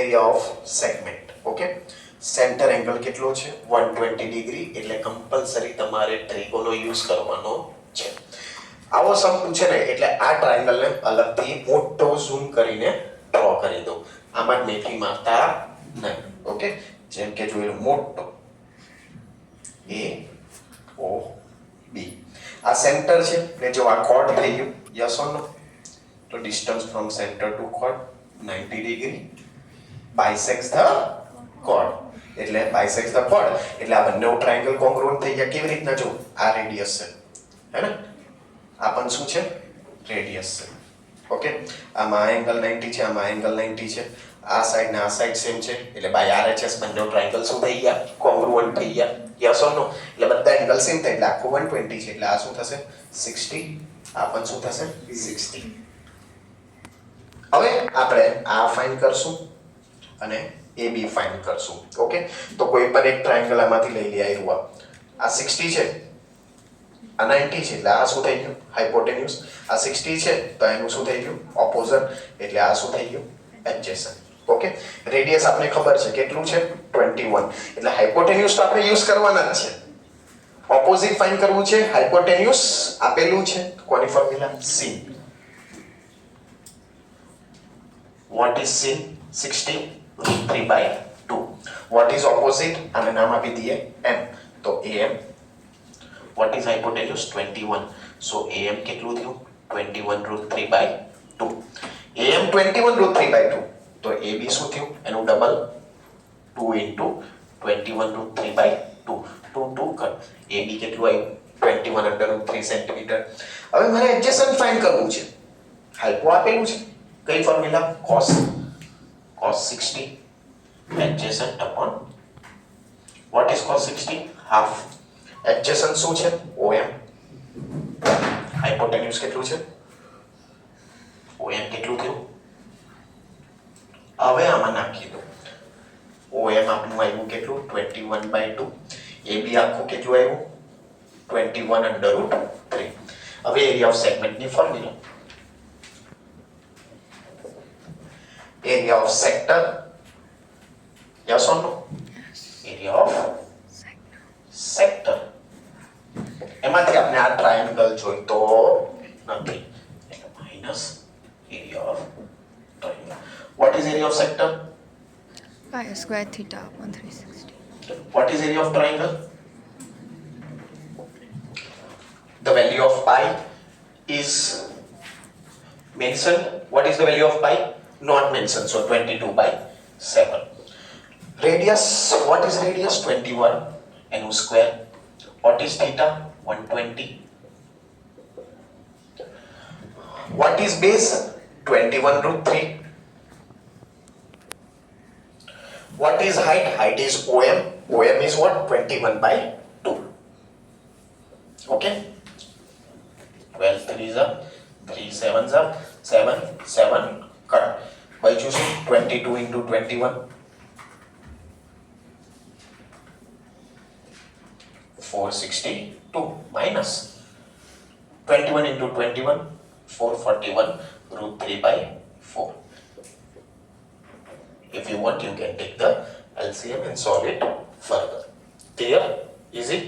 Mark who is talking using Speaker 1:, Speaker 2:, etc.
Speaker 1: Area of segment. Okay, centre angle કેટલો છે 120 degree, એટલે કમ્પલસરી તમારે ટ્રિગોનો યુઝ કરવાનો છે. આવો સમ પૂછે ને એટલે આ ટ્રાયેંગલને અલગથી મોટો ઝૂમ કરીને ડ્રો કરી દો. આમાં મેથી મારતા નહીં. ઓકે, જેમ કે જોઈ લો મોટો A O B, આ સેન્ટર છે ને જો આ કોર્ડ થઈ ગયું. Yes or no? તો distance from centre to chord 90 degree bisects the chord, એટલે બાયસેક્સ ધ કોર્ડ એટલે આ બંને ટ્રાયેંગલ કોંગ્રુઅન્ટ થઈ ગયા. કેવી રીતના? જો આ રેડિયસ છે હે ને, આ પણ શું છે? રેડિયસ છે. ઓકે, આમાં એંગલ 90 છે, આમાં એંગલ 90 છે, આ સાઈડ ને આ સાઈડ સેમ છે, એટલે બાય RHS બંને ટ્રાયેંગલ શું થઈ ગયા? કોંગ્રુઅન્ટ થઈ ગયા. યસ ઓર નો? એટલે બધા એંગલ સેમ થાય એટલે આખું 120 છે, એટલે આ શું થશે? 60. આ પણ શું થશે? 60. હવે આપણે આ ફાઇન્ડ કરશું અને AB ફાઇન્ડ કરશું. ઓકે, તો કોઈ પણ એક ટ્રાયેંગલ આમાંથી લઈ લઈએ. આવ્યું આ 60 છે, આ 90 છે, એટલે આ શું થઈ ગયું? હાઇપોટેન્યુસ. આ 60 છે તો એનું શું થઈ ગયું? ઓપોઝિટ, એટલે આ શું થઈ ગયું? એડજેસન્ટ. ઓકે, રેડિયસ આપણે ખબર છે કેટલું છે? 21, એટલે હાઇપોટેન્યુસ તો આપણે યુઝ કરવાના જ છે. ઓપોઝિટ ફાઇન્ડ કરવું છે. હાઇપોટેન્યુસ આપેલું છે, કોની formula? sin. What is sin? 60 √3/2. What is opposite? આને નામ આપી દઈએ m, તો am. What is hypotenuse? 21. So am કેટલું થયું? 21 √3/2. am 21 √3/2. તો ab શું થયું? એનું ડબલ 2 into 21 √3/2. 2 કર. ab કેટલું આવ્યું? 21 √3 સેન્ટીમીટર. હવે મારે એડજેસન્ટ ફાઇન્ડ કરવું છે. હાઇપો આપેલું છે, કઈ formula? cos 60 adjacent upon what is cos 60? half. adjacent શું છે? OM. હાઇપોટેન્યુસ કેટલું છે? OM કેટલું થયું? હવે આમાં નાખી દો. OM આપણું આવ્યું કેટલું? 21/2. AB આખું કેટલું આવ્યું? 21 √3. હવે એરિયા ઓફ સેગમેન્ટની formula. Area of sector. Yes or no? Area of sector. એમાંથી આપણે આ ટ્રાયેંગલ જોઈતો નથી, એટલે minus area of triangle. What is area of sector?
Speaker 2: Pi square theta upon 360.
Speaker 1: What is area of triangle? The value of pi is mentioned. What is the value of pi? Not mentioned, so 22/7. Radius, what is radius? 21 nu square. What is theta? 120. What is base? 21 √3. What is height? Height is OM. OM is what? 21/2. Okay. 12 3s up, 3 7s up, 7 7 cut. By choosing 22 into 21, 462 minus 21 into 21, 441 √3/4. If you want, you can take the LCM and solve it further. Clear? Easy?